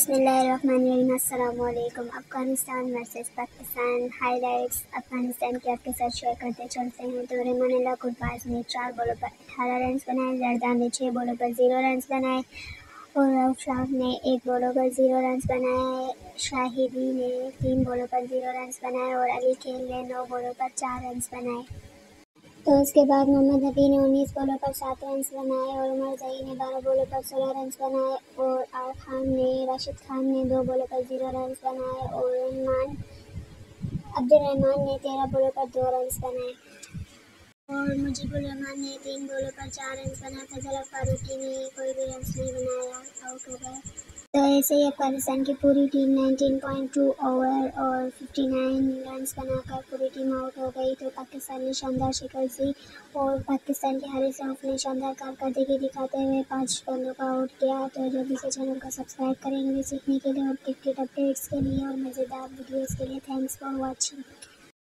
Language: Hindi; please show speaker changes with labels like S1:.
S1: बिस्मिल्लाहिर्रहमानिर्रहीम। अस्सलामुअलैकुम। अफ़गानिस्तान वर्सेस पाकिस्तान हाइलाइट्स अफ़गानिस्तान के आपके साथ शेयर करते चलते हैं। तो रेमानुल्लाह कुरबाज ने 4 बॉलों पर 18 रन बनाए, जरदान ने 6 बॉलों पर 0 रन बनाए और रऊफ ने 1 बॉलों पर 0 रन बनाए। शाहिदी ने 3 बॉलों पर 0 रन बनाए और अली खेल ने 9 बॉलों पर 4 रन बनाए। तो उसके बाद मोहम्मद नबी ने 19 बॉलों पर 7 रन बनाए और उमर जई ने 12 बॉलों पर 16 रन बनाए और राशिद खान ने 2 बॉलों पर 0 रन बनाए और अब्दुल रहमान ने 13 बॉलों पर 2 रन बनाए और मुजीबुर रहमान ने 3 बॉलों पर 4 रन बनाए। फजल फारूकी ने कोई भी रन नहीं बनाया, आउट हो गए। तो ऐसे ही अफगानिस्तान की पूरी टीम 19.2 ओवर और 59 रन बनाकर पूरी टीम आउट हो गई। तो पाकिस्तान ने शानदार शिकस्त दी और पाकिस्तान के हारिस रऊफ ने शानदार कारकर्दगी दिखाते हुए 5 बंदों को आउट किया। तो जल्दी से चैनल को सब्सक्राइब करेंगे सीखने के लिए और क्रिकेट अपडेट्स के लिए और मज़ेदार वीडियोज़ के लिए। Thanks for watching.